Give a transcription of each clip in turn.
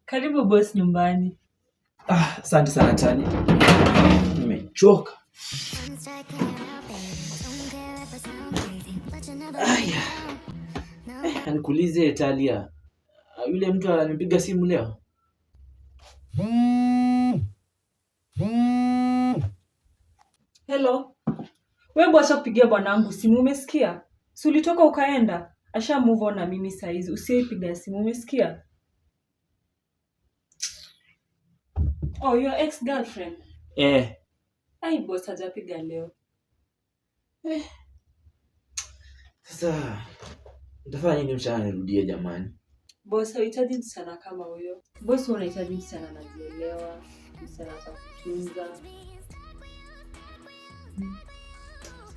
Karibu boss nyumbani. Asante sana Talia. Nimechoka. Nikuulize Talia. Yule mtu alinipiga simu leo? Hello. Wewe boss kupigia bwanangu simu umesikia? Si ulitoka ukaenda? Asha move on na mimi saizi. Usipiga simu umesikia? Oh, your ex-girlfriend? Ai boss hajapiga leo. Sasa nitafanya nini mshana nirudie jamani? Boss hahitaji msichana kama huyo. Boss unahitaji msichana anajielewa, msichana atakutunza.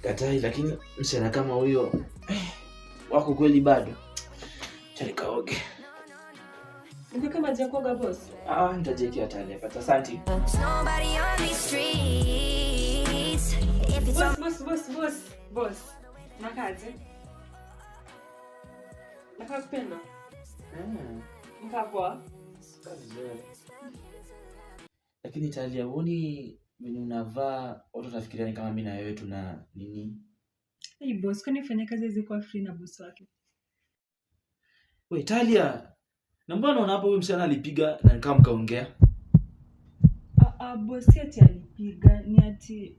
Katai, lakini msichana kama huyo wako kweli bado? Chani kaoge. Ndio maji ya kuoga boss? Nitajiwekea Talia. But asante. Boss. Nakaje? Nakupenda. Mkapoa. Lakini Talia, uoni venye unavaa watu watafikiria ni kama mimi na wewe tuna nini? Hey boss, kwani fanya kazi ziko free na boss wake? Wewe Talia, na mbona unaona hapo huyu msichana alipiga na nikaa mkaongea? Boss ati alipiga ni ati